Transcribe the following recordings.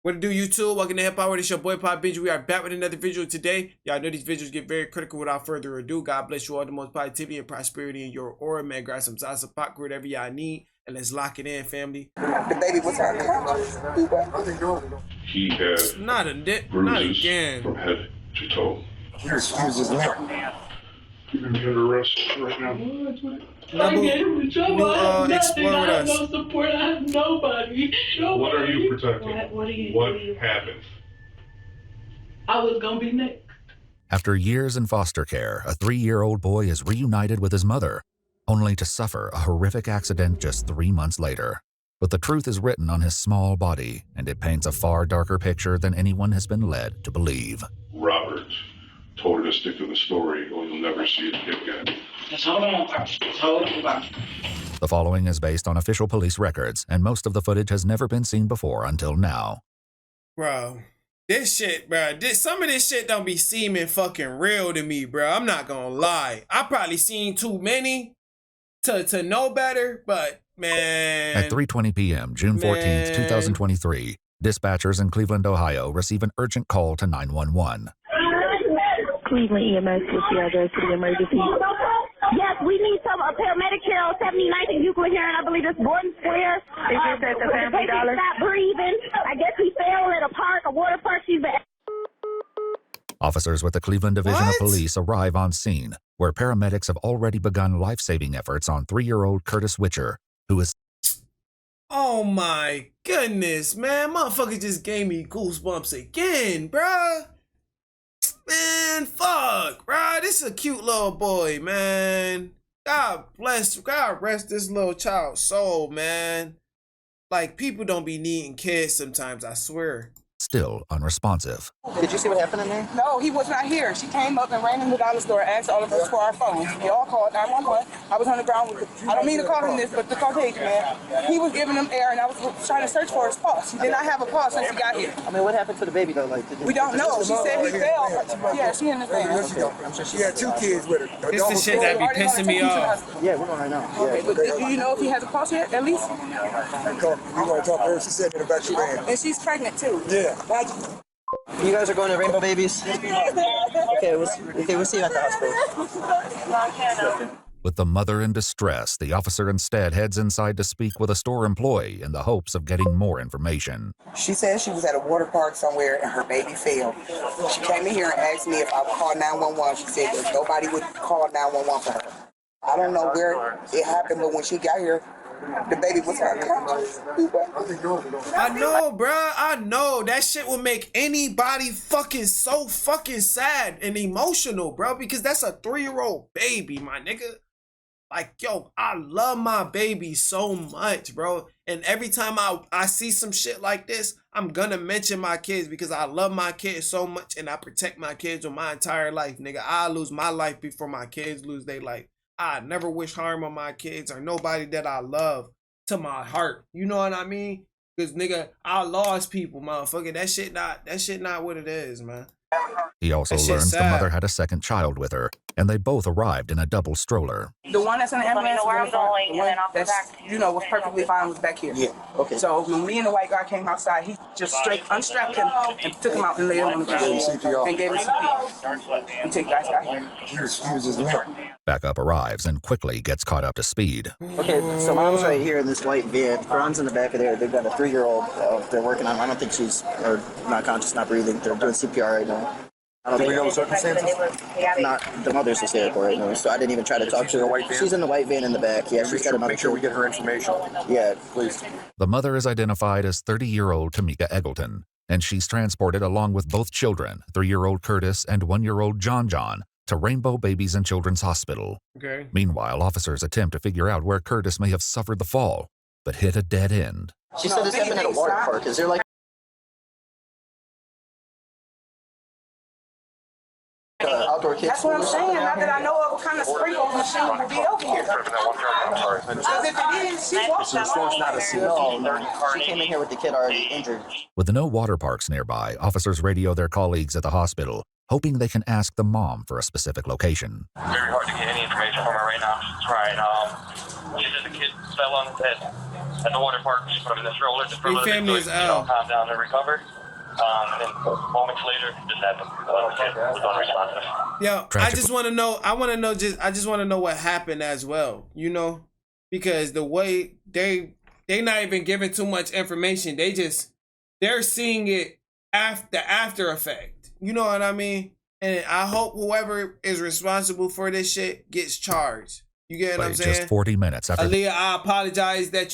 What to do, YouTube? Welcome to HIPHOPWORLD. It's your boy Papa Benji. We are back with another video today. Y'all know these videos get very critical. Without further ado, God bless you all, the most positivity and prosperity in your aura. Man, grab some salsa, pop, whatever y'all need, and let's lock it in, family. The baby was He had Not again. From head to toe. Here's his neck. You're gonna be under arrest right now. I get him in trouble. I have nothing. Explore I with have us. no support. I have nobody. What are you protecting? What you? happened? I was gonna be next. After years in foster care, a 3-year-old boy is reunited with his mother, only to suffer a horrific accident just 3 months later. But the truth is written on his small body, and it paints a far darker picture than anyone has been led to believe. Robert told her to stick to the story or you'll never see it again. Just hold on. Just hold on. The following is based on official police records, and most of the footage has never been seen before until now. Bro, this shit, bro. Some of this shit don't be seeming fucking real to me, bro. I'm not gonna lie. I probably seen too many to know better, but man. At 3:20 p.m., June 14th, 2023, dispatchers in Cleveland, Ohio receive an urgent call to 911. Cleveland EMS with the address to the emergency. Yes, we need some paramedic here on 79th and Euclid here, and I believe it's Gordon Square. Is this at the Family Dollar? Stop breathing. I guess he fell at a park, a water park. She's been. Officers with the Cleveland Division of Police arrive on scene, where paramedics have already begun life-saving efforts on 3-year-old Curtis Witcher, who is... Oh my goodness, man. Motherfucker just gave me goosebumps again, bruh. Man, fuck, bruh. This is a cute little boy, man. God bless, God rest this little child's soul, man. Like, people don't be needing kids sometimes, I swear. still unresponsive. Did you see what happened in there? No, he was not here. She came up and ran in the dollar store, asked all of us for our phones. We all called 911. I was on the ground with I don't mean to call him this, but the Caucasian man. He was giving them air, and I was trying to search for his pulse. He did not have a pulse since he got here. I mean, what happened to the baby, though? Like, we don't know. She said he fell. Yeah, she in the van. She had 2 kids with her. This the shit that be pissing me off. Yeah, we're going right now. Okay, but do you know if he has a pulse yet, at least? We want to talk to her. She said in the back of the van. And she's pregnant, too. Yeah. You guys are going to Rainbow Babies? Okay, we'll see you at the hospital. With the mother in distress, the officer instead heads inside to speak with a store employee in the hopes of getting more information. She said she was at a water park somewhere and her baby fell. She came in here and asked me if I would call 911. She said that nobody would call 911 for her. I don't know where it happened, but when she got here, the baby was unconscious. I know, bruh. I know. That shit will make anybody so fucking sad and emotional, bro, because that's a 3-year-old baby, my nigga. Like, yo, I love my baby so much, bro. And every time I see some shit like this, I'm gonna mention my kids because I love my kids so much and I protect my kids with my entire life, nigga. I lose my life before my kids lose their life. I never wish harm on my kids or nobody that I love to my heart. You know what I mean? Because, nigga, I lost people, motherfucker. That shit not what it is, man. He also learns the mother had a second child with her, and they both arrived in a double stroller. The one that's in the ambulance, was perfectly fine, was back here. Yeah, okay. So when me and the white guy came outside, he just straight unstrapped him and took him out and laid him on the ground and gave him CPR until you guys got here. He was his neck. Backup arrives and quickly gets caught up to speed. Okay, so mom's right here in this white van. Ron's in the back of there. They've got a 3-year-old they're working on. I don't think she's not conscious, not breathing. They're doing CPR right now. I don't think know the circumstances? Not the mother's hysterical right now, so I didn't even try to talk to her. She's in the white van in the back. Yeah, she's got another. Make sure we get her information. Yeah, please. The mother is identified as 30-year-old Tamika Eggleton, and she's transported along with both children, 3-year-old Curtis and 1-year-old John, to Rainbow Babies and Children's Hospital. Okay. Meanwhile, officers attempt to figure out where Curtis may have suffered the fall, but hit a dead end. She said this happened at a water park. Is there like outdoor kids? That's what I'm saying. Not that I know of what kind of sprinkles machine would be over here. Because if it is, she walks No, she came in here with the kid already injured. With no water parks nearby, officers radio their colleagues at the hospital, hoping they can ask the mom for a specific location. Very hard to get any information from her right now. She said the kid fell on his head. at the water park. Just put him in the stroller just for a little bit so he can calm down and recover. And then moments later, this happened. Kid was unresponsive. Yo, I just want to know. I just want to know what happened as well. You know, because the way they not even giving too much information. They're seeing it after effect. You know what I mean? And I hope whoever is responsible for this shit gets charged. You get what I'm saying? Just 40 minutes after Aaliyah, I apologize that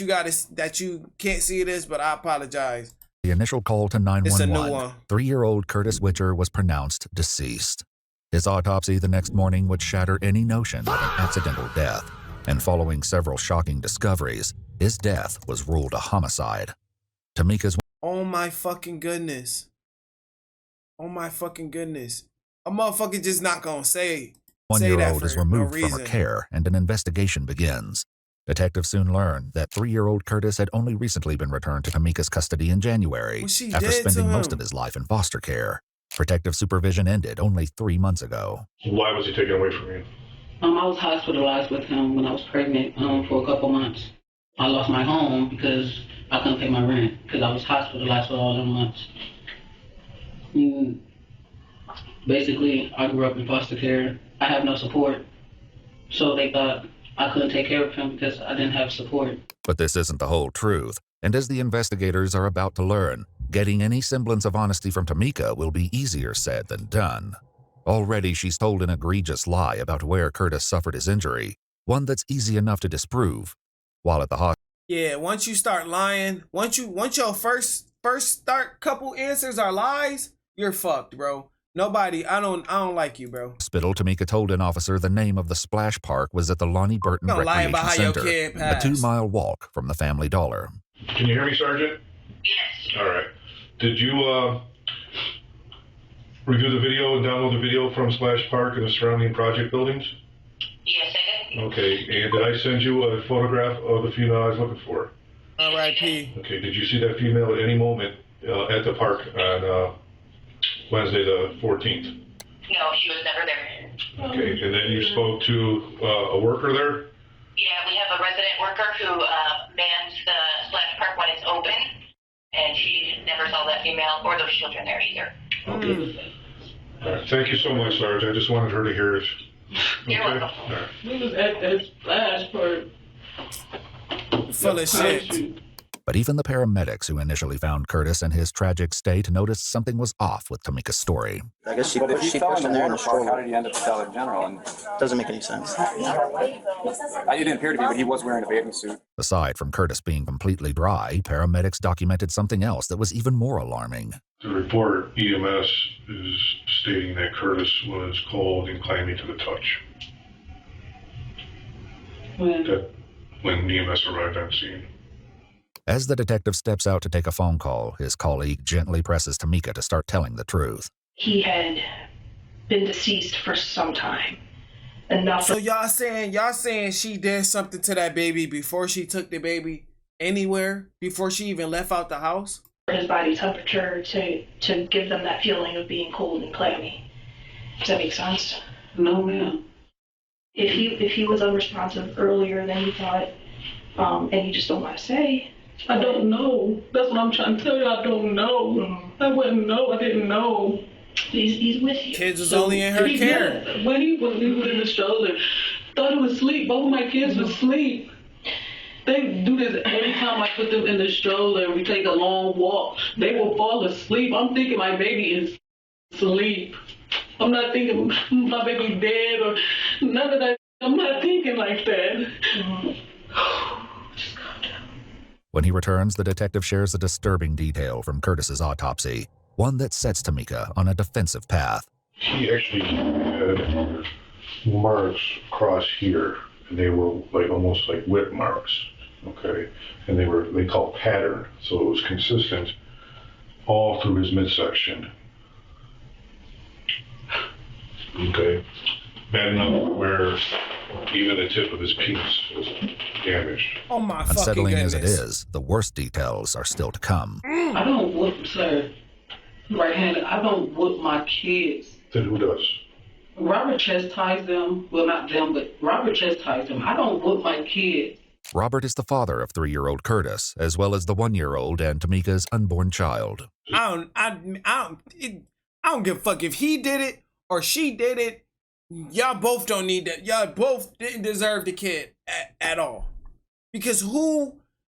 you can't see this, but I apologize. the initial call to 911, 3-year-old Curtis Witcher was pronounced deceased. His autopsy the next morning would shatter any notion of an accidental death, and following several shocking discoveries, his death was ruled a homicide. Tamika's Oh my fucking goodness. Oh my fucking goodness. A motherfucker just not gonna say 1-year-old is removed from her care and an investigation begins. Detectives soon learned that 3-year-old Curtis had only recently been returned to Tamika's custody in January after spending most of his life in foster care. Protective supervision ended only 3 months ago. Why was he taken away from you? I was hospitalized with him when I was pregnant for a couple months. I lost my home because I couldn't pay my rent because I was hospitalized for all them months. Basically, I grew up in foster care. I have no support, so they thought I couldn't take care of him because I didn't have support. But this isn't the whole truth, and as the investigators are about to learn, getting any semblance of honesty from Tamika will be easier said than done. Already she's told an egregious lie about where Curtis suffered his injury, one that's easy enough to disprove. While at the hospital, yeah, once you start lying, once your first start couple answers are lies, you're fucked, bro. Nobody, I don't like you, bro. Hospital, Tamika told an officer the name of the splash park was at the Lonnie Burton Recreation Center, a 2-mile walk from the Family Dollar. Can you hear me, Sergeant? Yes. All right. Did you review the video and download the video from Splash Park and the surrounding project buildings? Yes, I did. Okay, and did I send you a photograph of the female I was looking for? R.I.P. Okay, did you see that female at any moment at the park on Wednesday the 14th? No, she was never there. Okay, and then you spoke to a worker there? Yeah, we have a resident worker who mans the Splash Park when it's open, and she never saw that female or those children there either. Okay. All right. Thank you so much, Sarge. I just wanted her to hear it. You're welcome. All right. We was at that Splash Park. Full of shit. But even the paramedics who initially found Curtis in his tragic state noticed something was off with Tamika's story. I guess she But if pushed he fell him there in the stroller. how did he end up at Dollar General? And Doesn't make any sense. it didn't appear to be, but he was wearing a bathing suit. Aside from Curtis being completely dry, paramedics documented something else that was even more alarming. The report, EMS is stating that Curtis was cold and clammy to the touch. When EMS arrived on scene. As the detective steps out to take a phone call, his colleague gently presses Tamika to start telling the truth. He had been deceased for some time. Enough. So y'all saying she did something to that baby before she took the baby anywhere, before she even left out the house? His body temperature to give them that feeling of being cold and clammy. Does that make sense? No, ma'am. If he was unresponsive earlier than you thought, and you just don't want to say. I don't know. That's what I'm trying to tell you. I don't know. I wouldn't know. I didn't know. He's with you. Kids was only in her care. When he was in the stroller, thought he was asleep. Both of my kids were asleep. They do this every time I put them in the stroller and we take a long walk. They will fall asleep. I'm thinking my baby is asleep. I'm not thinking my baby dead or none of that. I'm not thinking like that. Just calm down. When he returns, the detective shares a disturbing detail from Curtis's autopsy, one that sets Tamika on a defensive path. He actually had marks across here, and they were like almost like whip marks, okay? And they call pattern, so it was consistent all through his midsection. Okay, bad enough where even the tip of his penis was damaged. Oh my fucking Unsettling goodness. as it is, the worst details are still to come. I don't whoop, sir. Right-handed. I don't whoop my kids. Then who does? Robert chastises them. Well, not them, but Robert chastises them. I don't whoop my kids. Robert is the father of 3-year-old Curtis, as well as the 1-year-old and Tamika's unborn child. I don't give a fuck if he did it or she did it. Y'all both don't need that. Y'all both didn't deserve the kid at all. Because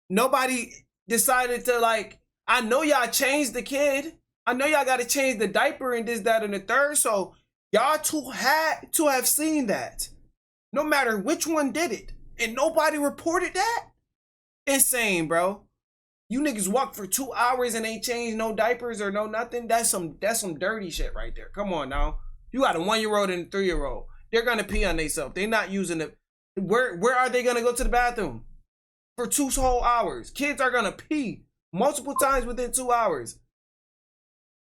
nobody decided to, like, I know y'all changed the kid. I know y'all got to change the diaper and this, that, and the third. So y'all two had to have seen that. No matter which one did it. And nobody reported that? Insane, bro. You niggas walked for 2 hours and ain't changed no diapers or no nothing. That's some dirty shit right there. Come on now. You got a 1-year-old and a 3-year-old. They're gonna pee on themselves. They're not using it. Where are they gonna go to the bathroom? For 2 whole hours. Kids are gonna pee multiple times within 2 hours.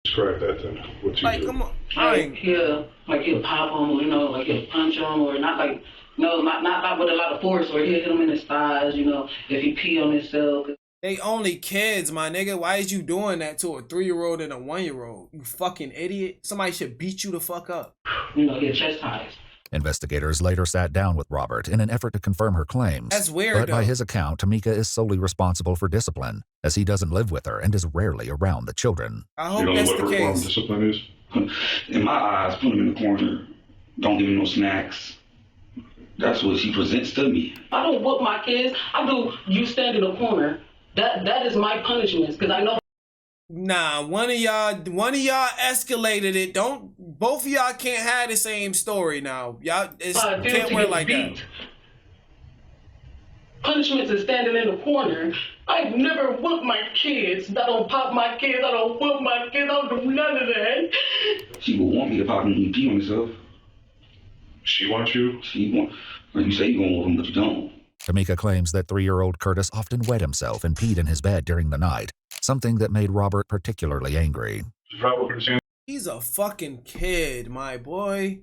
Describe that then. What you do? Come on. Like he'll pop him, you know, like he'll punch him, or not like, no, not with a lot of force, or he'll hit him in his thighs, you know, if he pee on himself. They only kids, my nigga. Why is you doing that to a 3-year-old and a 1-year-old? You fucking idiot. Somebody should beat you the fuck up. You know, he'll chastise. Investigators later sat down with Robert in an effort to confirm her claims. That's weird, But though. by his account, Tamika is solely responsible for discipline, as he doesn't live with her and is rarely around the children. I hope that's the case. Discipline is? In my eyes, put him in the corner. Don't give him no snacks. That's what she presents to me. I don't whoop my kids. I do. You stand in the corner. That is my punishment, because I know. Nah, one of y'all escalated it. Both of y'all can't have the same story now. Y'all can't wear like that. Punishments is standing in the corner. I've never whooped my kids. I don't pop my kids. I don't whoop my kids. I don't do none of that. She would want me to pop him and pee on himself. She wants you? She want. Like you say you gonna whoop him, but you don't. Tamika claims that 3-year-old Curtis often wet himself and peed in his bed during the night, something that made Robert particularly angry. He's a fucking kid, my boy.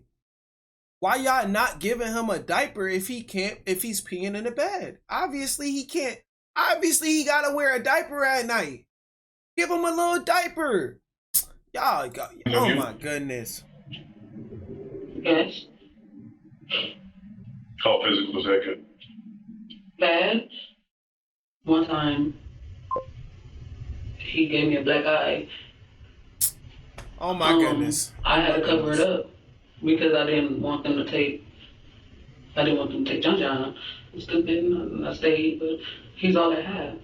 Why y'all not giving him a diaper if he's peeing in the bed? Obviously he can't. Obviously he gotta wear a diaper at night. Give him a little diaper. Y'all got, oh my goodness. Yes. How physical does that get? Bad. One time, he gave me a black eye. Oh my goodness. I had to cover it up because I didn't want them to take John John. I still didn't. I stayed, but he's all I had.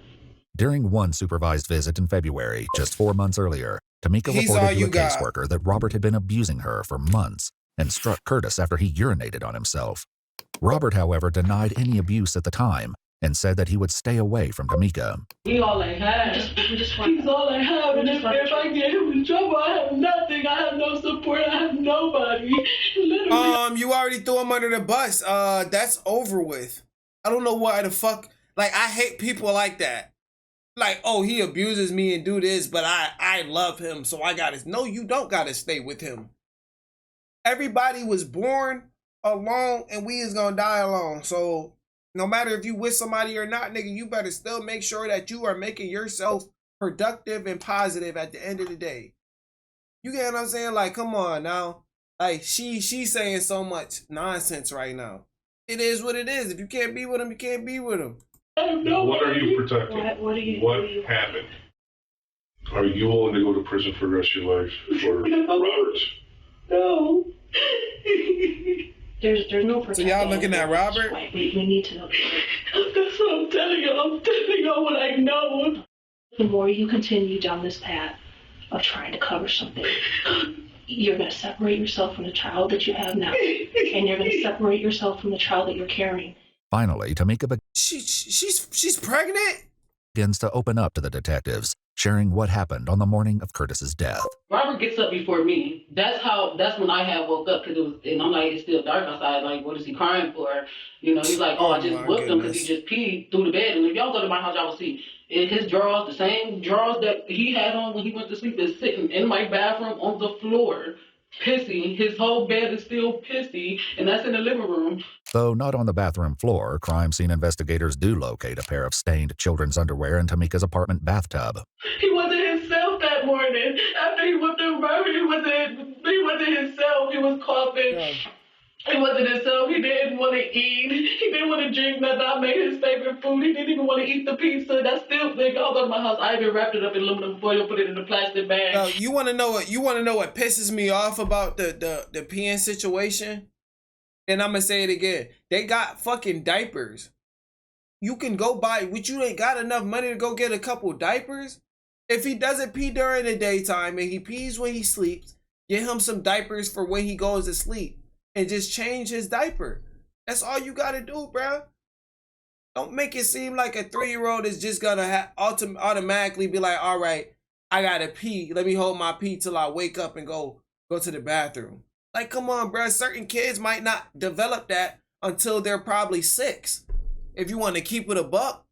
During one supervised visit in February, just 4 months earlier, Tamika reported to a caseworker that Robert had been abusing her for months and struck Curtis after he urinated on himself. Robert, however, denied any abuse at the time and said that he would stay away from Tamika. He's all I have. He's all I have, and if I get him in trouble, I have nothing. I have no support. I have nobody. Literally. You already threw him under the bus. That's over with. I don't know why the fuck. Like, I hate people like that. Like, oh, he abuses me and do this, but I love him, so I gotta. No, you don't gotta stay with him. Everybody was born alone, and we is gonna die alone. So no matter if you with somebody or not, nigga, you better still make sure that you are making yourself productive and positive at the end of the day. You get what I'm saying? Like, come on now. Like, she's saying so much nonsense right now. It is what it is. If you can't be with him, you can't be with him. What are you protecting? What happened? Are you willing to go to prison for the rest of your life for Robert? No. There's no protection. So y'all looking at Robert? We need to know. That's what I'm telling you. I'm telling you what I know. The more you continue down this path of trying to cover something, you're going to separate yourself from the child that you have now, and you're going to separate yourself from the child that you're carrying. Finally, Tamika she's pregnant? begins to open up to the detectives, sharing what happened on the morning of Curtis's death. Robert gets up before me. That's when I had woke up, because and I'm like, it's still dark outside. Like, what is he crying for? You know, he's like, oh, I just whooped him because he just peed through the bed. And if y'all go to my house, y'all will see his drawers, the same drawers that he had on when he went to sleep, is sitting in my bathroom on the floor. Pissy. His whole bed is still pissy, and that's in the living room. Though not on the bathroom floor, crime scene investigators do locate a pair of stained children's underwear in Tamika's apartment bathtub. He wasn't himself that morning. After he whipped him, he wasn't himself. He was coughing. He wasn't himself. He didn't want to eat. He didn't want to drink nothing. I made his favorite food. He didn't even want to eat the pizza. That's still big. I'll go to my house. I even wrapped it up in aluminum foil, put it in a plastic bag. Now, you want to know what pisses me off about the peeing situation? And I'm gonna say it again. They got fucking diapers. You can go buy, which you ain't got enough money to go get a couple diapers. If he doesn't pee during the daytime and he pees when he sleeps, get him some diapers for when he goes to sleep. And just change his diaper. That's all you gotta do, bro. Don't make it seem like a 3-year-old is just gonna automatically be like, all right, I gotta pee. Let me hold my pee till I wake up and go to the bathroom. Like, come on, bro. Certain kids might not develop that until they're probably 6. If you want to keep it a buck,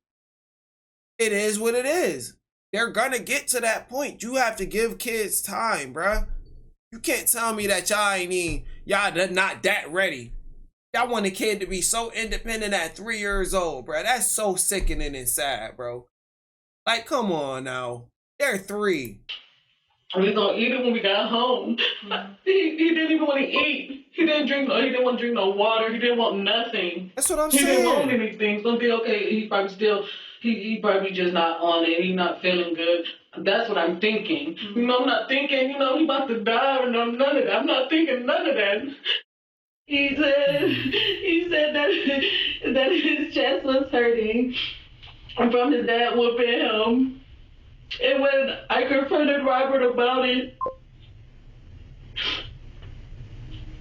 it is what it is. They're gonna get to that point. You have to give kids time, bro. You can't tell me that y'all not that ready. Y'all want a kid to be so independent at 3 years old, bro. That's so sickening and sad, bro. Like, come on now. They're 3. We was gonna eat it when we got home. He didn't even want to eat. He didn't want to drink no water. He didn't want nothing. That's what I'm saying. saying. He didn't want anything. So be okay. He probably just not on it. He not feeling good. That's what I'm thinking. You know, I'm not thinking, he about to die or none of that. I'm not thinking none of that. He said that his chest was hurting from his dad whooping him. And when I confronted Robert about it,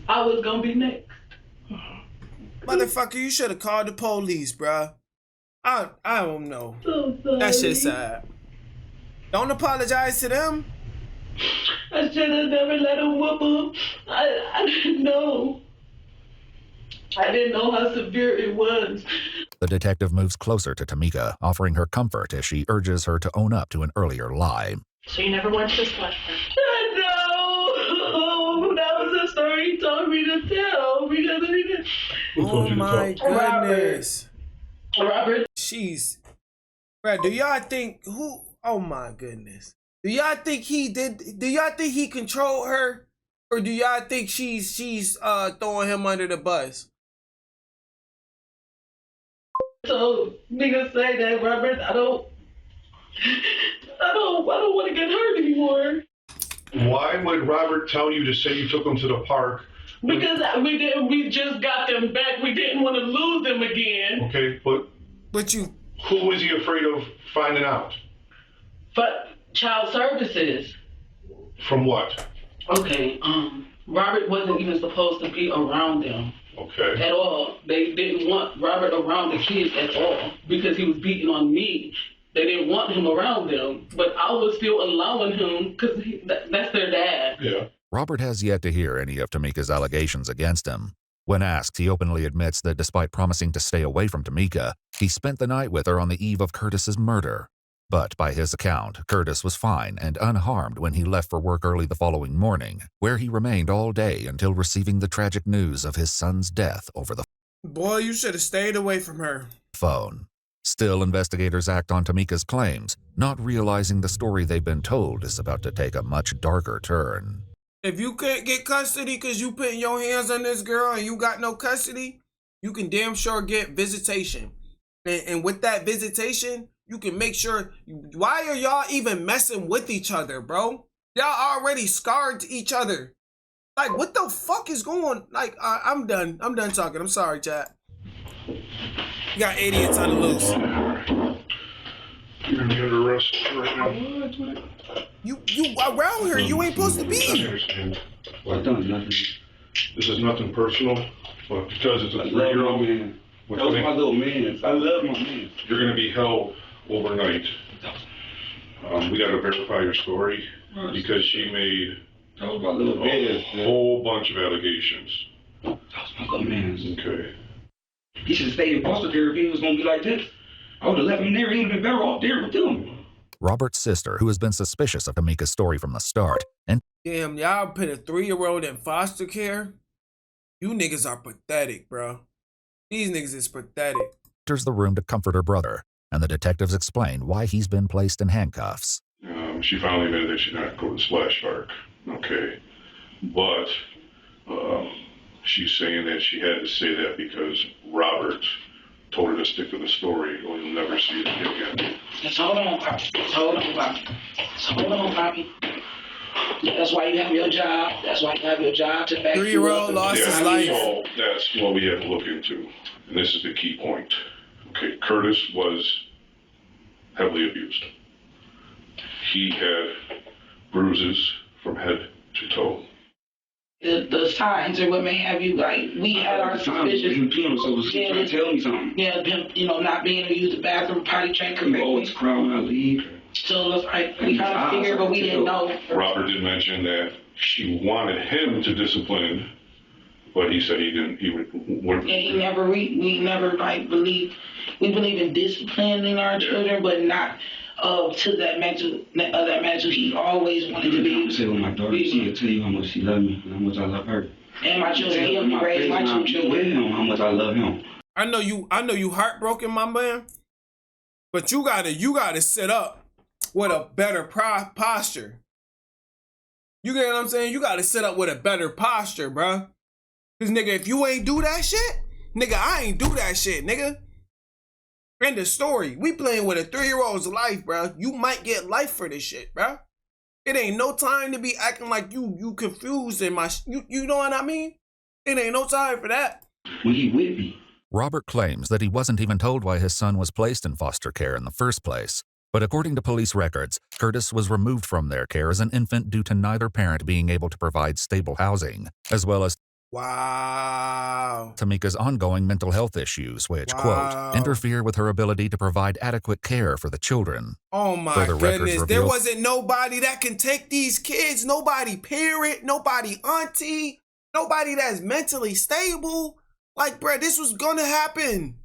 I was gonna be next. Motherfucker, you should have called the police, bruh. I don't know. So sorry. That shit's sad. Don't apologize to them. I should have never let him whoop him. I didn't know. I didn't know how severe it was. The detective moves closer to Tamika, offering her comfort as she urges her to own up to an earlier lie. So you never went to this flash park? No, that was the story he told me to tell. Because he didn't. Oh my goodness. Robert. Jeez. Bruh, do y'all think oh my goodness. Do y'all think he controlled her? Or do y'all think she's throwing him under the bus? So niggas say that, Robert, I don't want to get hurt anymore. Why would Robert tell you to say you took him to the park? Because we just got them back. We didn't want to lose them again. Okay, but you, who was he afraid of finding out? But child services. From what? Okay, Robert wasn't even supposed to be around them. Okay. At all. They didn't want Robert around the kids at all because he was beating on me. They didn't want him around them, but I was still allowing him because that's their dad. Yeah. Robert has yet to hear any of Tamika's allegations against him. When asked, he openly admits that despite promising to stay away from Tamika, he spent the night with her on the eve of Curtis's murder. But by his account, Curtis was fine and unharmed when he left for work early the following morning, where he remained all day until receiving the tragic news of his son's death over the Boy, you should have stayed away from her. phone. Still, investigators act on Tamika's claims, not realizing the story they've been told is about to take a much darker turn. If you can't get custody because you putting your hands on this girl and you got no custody, you can damn sure get visitation. And with that visitation, you can make sure. Why are y'all even messing with each other, bro? Y'all already scarred each other. Like, what the fuck is going? Like, I'm done. I'm done talking. I'm sorry, chat. You got idiots on the loose. You're gonna be under arrest right now. You around here? You ain't supposed to be. I understand. Well, this is nothing personal, but because it's a 3-year-old man. That was my little man. I love my man. You're gonna be held overnight. We gotta verify your story because she made a whole bunch of allegations. That was my little man. Okay. He should have stayed in foster care if he was gonna be like this. I would have left him there. He would have been better off there with them. Robert's sister, who has been suspicious of Tamika's story from the start, and damn, y'all put a 3-year-old in foster care? You niggas are pathetic, bro. These niggas is pathetic. enters the room to comfort her brother, and the detectives explain why he's been placed in handcuffs. She finally admitted that she's not going to the splash park. Okay. But she's saying that she had to say that because Robert told her to stick to the story or you'll never see it again. Just hold on, Poppy. Just hold on, Poppy. Just hold on, Poppy. That's why you have your job. That's why you have your job to back you up. 3-year-old lost his life. So that's what we have to look into. And this is the key point. Okay, Curtis was heavily abused. He had bruises from head to toe. The signs are what may have you, like, we had our suspicions. So was he trying to tell me something? Yeah, him, not being able to use the bathroom, potty train He always cry when I leave. So it was like, we kind of figured, but we didn't know. Robert did mention that she wanted him to discipline, but he said he didn't. And he never, we never like believe. We believe in disciplining our children, but not to that mental. He always wanted to be. Say with my daughter, she will tell you how much she loves me and how much I love her. And my children, he helped me raise my children. With him, how much I love him. I know you heartbroken, my man. But you gotta sit up with a better posture. You get what I'm saying? You gotta sit up with a better posture, bruh. Cause nigga, if you ain't do that shit, nigga, I ain't do that shit, nigga. End of story. We playing with a 3-year-old's life, bruh. You might get life for this shit, bruh. It ain't no time to be acting like you confused in my you know what I mean? It ain't no time for that. When he with me. Robert claims that he wasn't even told why his son was placed in foster care in the first place. But according to police records, Curtis was removed from their care as an infant due to neither parent being able to provide stable housing, as well as Tamika's ongoing mental health issues, which, quote, interfere with her ability to provide adequate care for the children. Oh my goodness, there wasn't nobody that can take these kids, nobody parent, nobody auntie, nobody that's mentally stable. Like, bruh, this was gonna happen.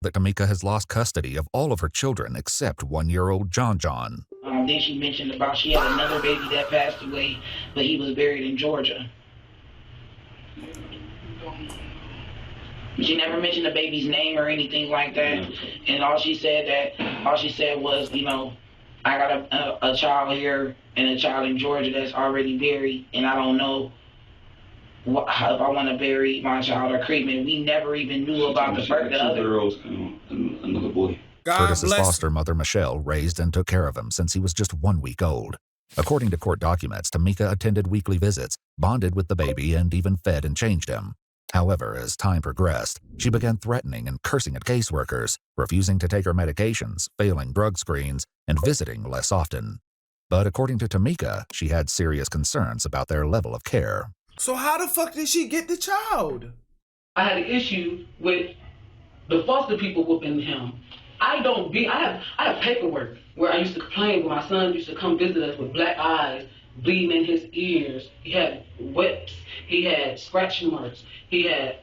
That Tamika has lost custody of all of her children except 1-year-old John. Then she mentioned about she had another baby that passed away, but he was buried in Georgia. She never mentioned the baby's name or anything like that. And all she said was, I got a child here and a child in Georgia that's already buried, and I don't know if I want to bury my child or cremate. We never even knew about the birth of the other girls and another boy. Curtis's foster mother, Michelle, raised and took care of him since he was just 1 week old. According to court documents, Tamika attended weekly visits, bonded with the baby, and even fed and changed him. However, as time progressed, she began threatening and cursing at caseworkers, refusing to take her medications, failing drug screens, and visiting less often. But according to Tamika, she had serious concerns about their level of care. So how the fuck did she get the child? I had an issue with the foster people whooping him. I have paperwork where I used to complain when my son used to come visit us with black eyes, bleeding in his ears. He had whips. He had scratch marks. He had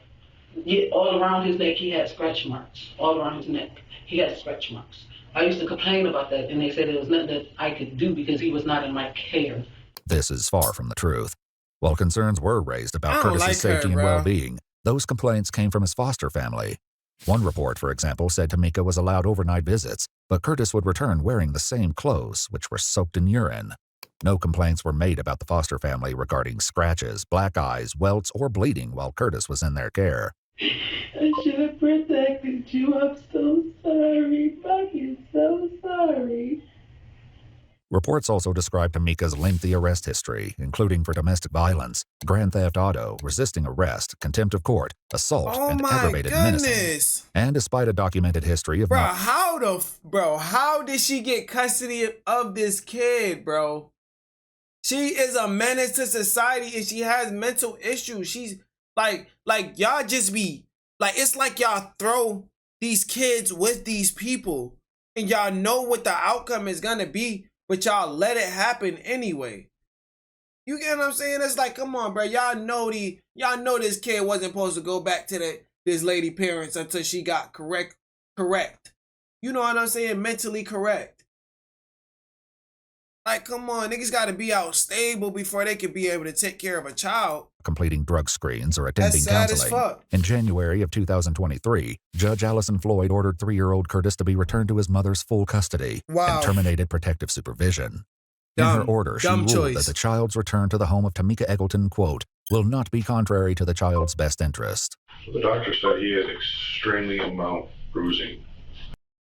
all around his neck. He had scratch marks. All around his neck, he had scratch marks. I used to complain about that, and they said there was nothing that I could do because he was not in my care. This is far from the truth. While concerns were raised about Curtis's safety and well-being, those complaints came from his foster family. One report, for example, said Tamika was allowed overnight visits, but Curtis would return wearing the same clothes, which were soaked in urine. No complaints were made about the foster family regarding scratches, black eyes, welts, or bleeding while Curtis was in their care. I should have protected you. I'm so sorry. Fucking so sorry. Reports also described Tamika's lengthy arrest history, including for domestic violence, grand theft auto, resisting arrest, contempt of court, assault, and aggravated menacing. And despite a documented history of how did she get custody of this kid, bro? She is a menace to society and she has mental issues. She's like y'all just be like, it's like y'all throw these kids with these people and y'all know what the outcome is gonna be, but y'all let it happen anyway. You get what I'm saying? It's like, come on, bro. Y'all know this kid wasn't supposed to go back to this lady parents until she got correct. You know what I'm saying? Mentally correct. Like, come on, niggas gotta be out stable before they can be able to take care of a child. Completing drug screens or attending counseling. In January of 2023, Judge Allison Floyd ordered 3-year-old Curtis to be returned to his mother's full custody and terminated protective supervision. In her order, she ruled that the child's return to the home of Tamika Eggleton, quote, will not be contrary to the child's best interest. The doctor said he had extremely amount bruising.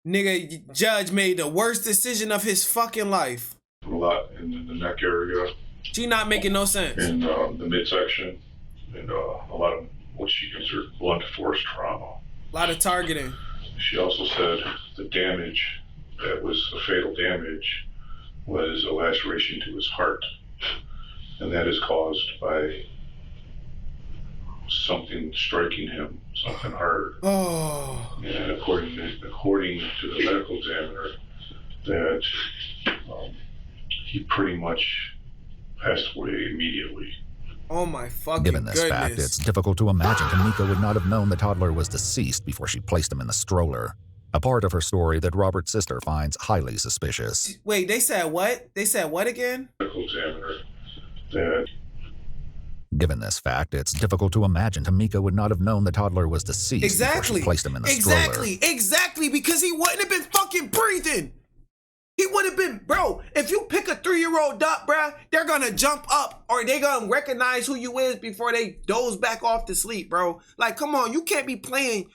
Nigga, judge made the worst decision of his fucking life. A lot in the neck area. She not making no sense. In the midsection. And a lot of what she considered blunt force trauma. A lot of targeting. She also said the damage that was a fatal damage was a laceration to his heart. And that is caused by something striking him, something hard. Oh. And according to the medical examiner, that he pretty much passed away immediately. Oh my fucking Given this goodness. fact, it's difficult to imagine Tamika would not have known the toddler was deceased before she placed him in the stroller. A part of her story that Robert's sister finds highly suspicious. Wait, they said what? They said what again? Medical examiner that. Given this fact, it's difficult to imagine Tamika would not have known the toddler was deceased before she placed him in the stroller. Exactly, because he wouldn't have been fucking breathing. He would have been, bro, if you pick a 3-year-old up, bro, they're gonna jump up or they gonna recognize who you is before they doze back off to sleep, bro. Like, come on, you can't be playing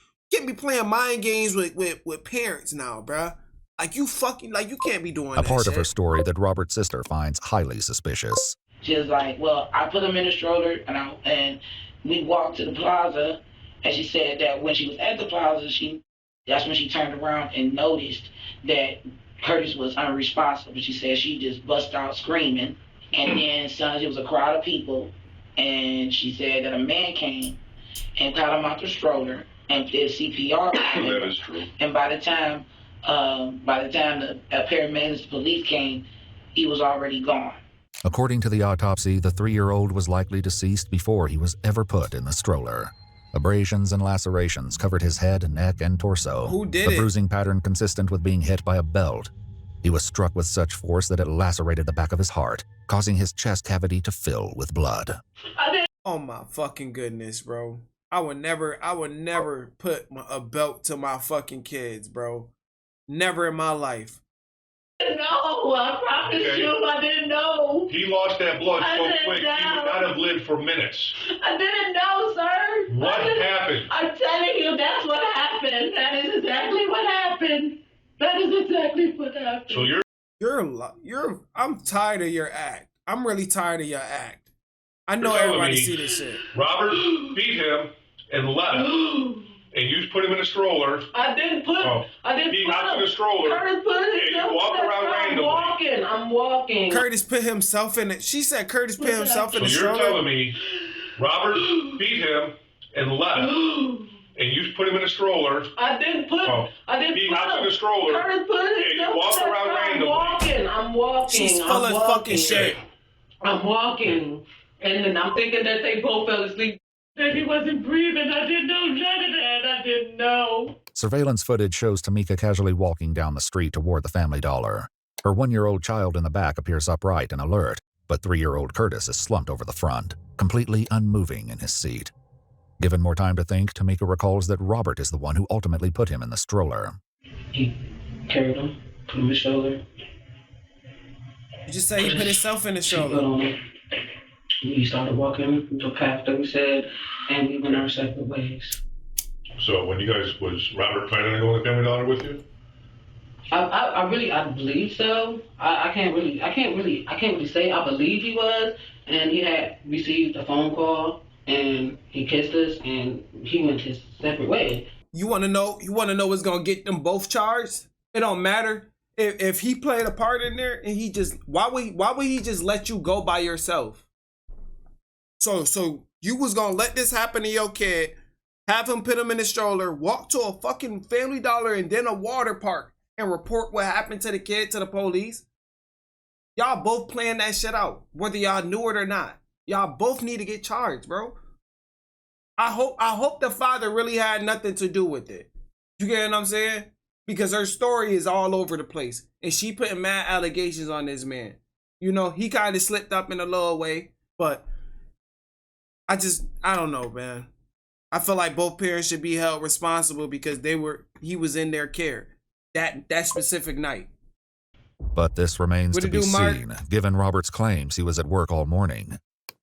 mind games with parents now, bro. Like, you can't be doing that. A part shit. of her story that Robert's sister finds highly suspicious. She was like, well, I put him in the stroller and we walked to the plaza, and she said that when she was at the plaza, that's when she turned around and noticed that Curtis was unresponsive. She said she just bust out screaming, and then it was a crowd of people, and she said that a man came and got him out the stroller and did CPR. That is true. And by the time the paramedics, the police came, he was already gone. According to the autopsy, the 3-year-old was likely deceased before he was ever put in the stroller. Abrasions and lacerations covered his head, neck, and torso. Who did it? The bruising pattern consistent with being hit by a belt. He was struck with such force that it lacerated the back of his heart, causing his chest cavity to fill with blood. Oh my fucking goodness, bro. I would never put a belt to my fucking kids, bro. Never in my life. No, I promise you, I didn't know. He lost that blood so quick, he would not have lived for minutes. I didn't know, sir. What happened? I'm telling you, that's what happened. That is exactly what happened. That is exactly what happened. So I'm tired of your act. I'm really tired of your act. I know everybody see this shit. Robert beat him and left. And you put him in a stroller. I didn't put him. He got in a stroller. Curtis put himself. You walked around randomly. I'm walking. Curtis put himself in it. She said Curtis put himself in the stroller. So you're telling me Robert beat him and left. And you put him in a stroller. I didn't put him. He got in a stroller. Curtis put himself. And you walked around randomly. I'm walking. She's full of fucking shit. I'm walking. And then I'm thinking that they both fell asleep. That he wasn't breathing. I didn't know none of that. I didn't know. Surveillance footage shows Tamika casually walking down the street toward the Family Dollar. Her 1-year-old child in the back appears upright and alert, but 3-year-old Curtis is slumped over the front, completely unmoving in his seat. Given more time to think, Tamika recalls that Robert is the one who ultimately put him in the stroller. He carried him, put him in the stroller. You just say he put himself in the stroller. We started walking the path that we said, and we went our separate ways. So when you guys, was Robert planning on going to Family Dollar with you? I believe so. I can't really say. I believe he was, and he had received a phone call, and he kissed us, and he went his separate way. You want to know what's gonna get them both charged? It don't matter if he played a part in there, and he just why would he just let you go by yourself? So you was gonna let this happen to your kid, have him put him in a stroller, walk to a fucking Family Dollar and then a water park and report what happened to the kid to the police? Y'all both playing that shit out, whether y'all knew it or not. Y'all both need to get charged, bro. I hope the father really had nothing to do with it. You get what I'm saying? Because her story is all over the place. And she putting mad allegations on this man. You know, he kind of slipped up in a little way, but I don't know, man. I feel like both parents should be held responsible because he was in their care that specific night. But this remains to be seen, given Robert's claims he was at work all morning.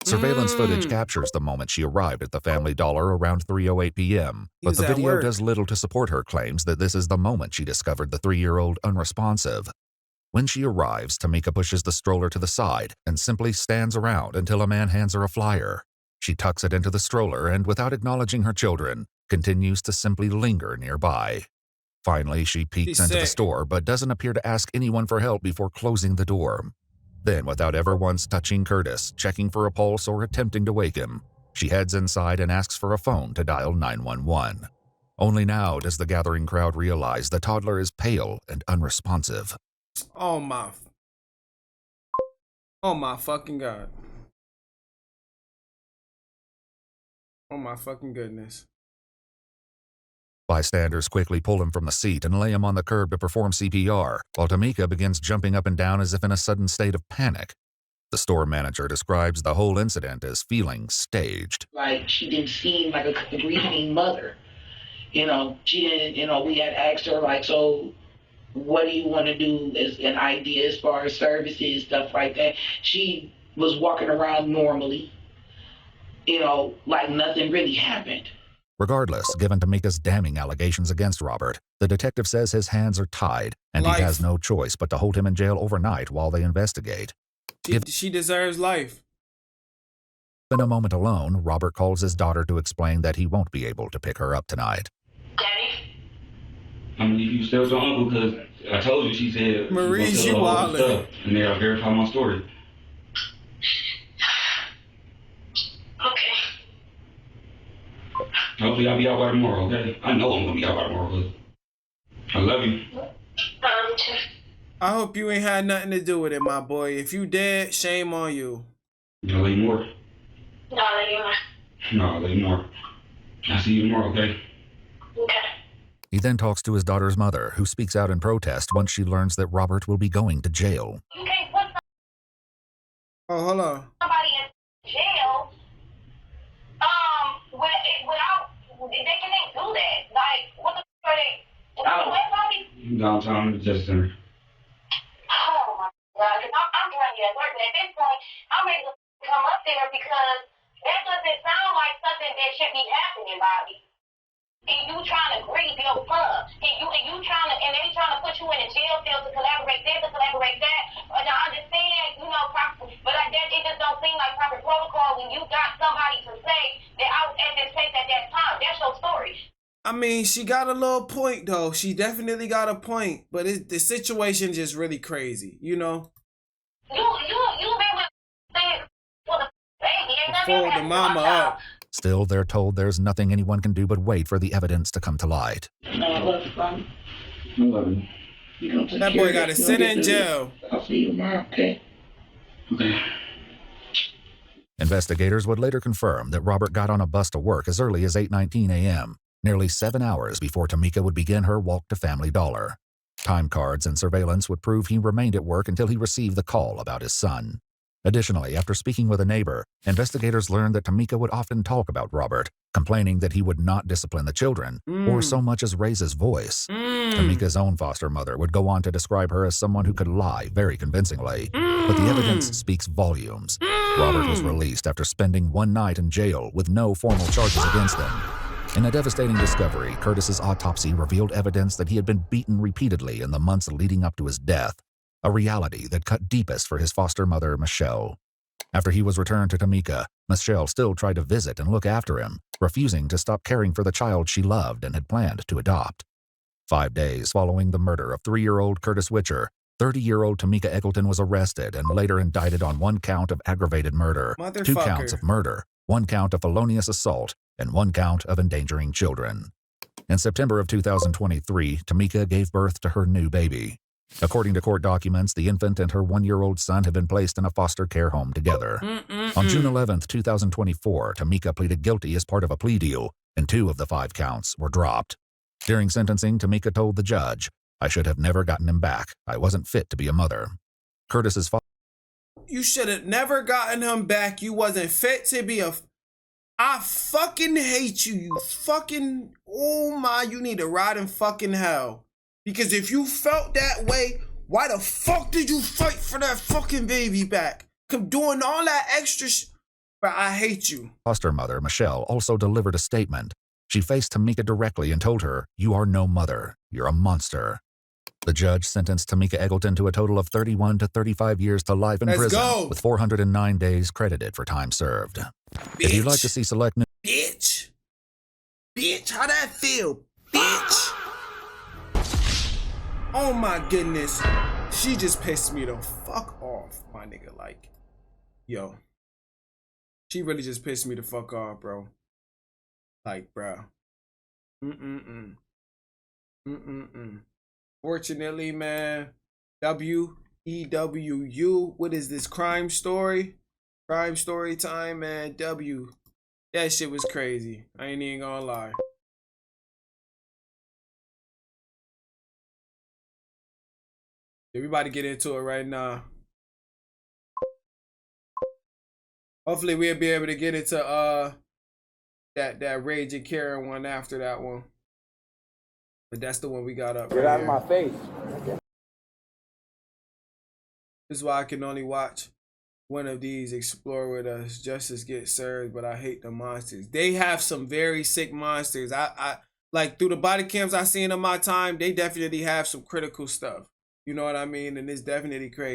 Surveillance footage captures the moment she arrived at the Family Dollar around 3:08 p.m., but the at video work. does little to support her claims that this is the moment she discovered the 3-year-old unresponsive. When she arrives, Tamika pushes the stroller to the side and simply stands around until a man hands her a flyer. She tucks it into the stroller and, without acknowledging her children, continues to simply linger nearby. Finally, she peeks into the store but doesn't appear to ask anyone for help before closing the door. Then, without ever once touching Curtis, checking for a pulse, or attempting to wake him, she heads inside and asks for a phone to dial 911. Only now does the gathering crowd realize the toddler is pale and unresponsive. Oh my fucking God. Oh my fucking goodness. Bystanders quickly pull him from the seat and lay him on the curb to perform CPR, while Tamika begins jumping up and down as if in a sudden state of panic. The store manager describes the whole incident as feeling staged. Like, she didn't seem like a grieving mother. You know, she didn't, you know, we had asked her, like, so what do you want to do as an idea as far as services, stuff like that. She was walking around normally, you know, like nothing really happened. Regardless, given Tamika's damning allegations against Robert, the detective says his hands are tied and he has no choice but to hold him in jail overnight while they investigate. She deserves life. In a moment alone, Robert calls his daughter to explain that he won't be able to pick her up tonight. I mean, if you still your uncle, because I told you, she said, Maurice, you wildin'. And they verify my story. Okay. Hopefully I'll be out by tomorrow, okay? I know I'm going to be out by tomorrow, but I love you. I hope you ain't had nothing to do with it, my boy. If you did, shame on you. You know, more. No, I'll you more. No, I'll more. I'll see you tomorrow, okay? Okay. He then talks to his daughter's mother, who speaks out in protest once she learns that Robert will be going to jail. You can't put Oh, hold on. somebody in jail without, they can't do that. Like, what the fuck are they? Downtown in the Justice Center. Oh my God, because I'm trying to get work, and at this point, I'm ready to come up there because that doesn't sound like something that should be happening, Bobby. And you trying to grieve your son, and you trying to, and they trying to put you in a jail cell to collaborate this, to collaborate that. And I understand, you know, but it just don't seem like proper protocol when you got somebody to say that I was at this place at that time. That's your story. I mean, she got a little point, though. She definitely got a point. But the situation just really crazy, you know? You been with things for the baby. Ain't nothing Fold the mama up. Still, they're told there's nothing anyone can do but wait for the evidence to come to light. No, I love you, Bobby. I love you. You don't take That care boy of got to it. You sit don't in get to jail. I'll see you tomorrow, okay? Okay. Investigators would later confirm that Robert got on a bus to work as early as 8:19 a.m., nearly 7 hours before Tamika would begin her walk to Family Dollar. Time cards and surveillance would prove he remained at work until he received the call about his son. Additionally, after speaking with a neighbor, investigators learned that Tamika would often talk about Robert, complaining that he would not discipline the children, or so much as raise his voice. Tamika's own foster mother would go on to describe her as someone who could lie very convincingly, but the evidence speaks volumes. Robert was released after spending one night in jail with no formal charges against him. In a devastating discovery, Curtis's autopsy revealed evidence that he had been beaten repeatedly in the months leading up to his death, a reality that cut deepest for his foster mother, Michelle. After he was returned to Tamika, Michelle still tried to visit and look after him, refusing to stop caring for the child she loved and had planned to adopt. 5 days following the murder of 3-year-old Curtis Witcher, 30-year-old Tamika Eggleton was arrested and later indicted on 1 count of aggravated murder, 2 counts of murder, 1 count of felonious assault, and 1 count of endangering children. In September of 2023, Tamika gave birth to her new baby. According to court documents, the infant and her 1-year-old son have been placed in a foster care home together. On June 11, 2024, Tamika pleaded guilty as part of a plea deal, and 2 of the 5 counts were dropped. During sentencing, Tamika told the judge, "I should have never gotten him back. I wasn't fit to be a mother." Curtis's father. You should have never gotten him back. You wasn't fit to be a... I fucking hate you. You fucking... Oh my, you need to rot in fucking hell. Because if you felt that way, why the fuck did you fight for that fucking baby back? Come doing all that extra Bro, I hate you. Foster mother, Michelle, also delivered a statement. She faced Tamika directly and told her, "You are no mother. You're a monster." The judge sentenced Tamika Eggleton to a total of 31 to 35 years to life in prison, with 409 days credited for time served. If you'd like to see select news... Bitch, how that feel? Bitch. Oh my goodness. She just pissed me the fuck off, my nigga. Like, yo. She really just pissed me the fuck off, bro. Like, bro. Fortunately, man, EWU, what is this, crime story? Crime story time, man, W. That shit was crazy. I ain't even gonna lie. Everybody get into it right now. Hopefully we'll be able to get into that Rage and Karen one after that one. But that's the one we got up. Get out of my face. This is why I can only watch one of these Explore With Us. Justice gets served, but I hate the monsters. They have some very sick monsters. I like through the body cams I seen in my time, they definitely have some critical stuff. You know what I mean? And it's definitely crazy.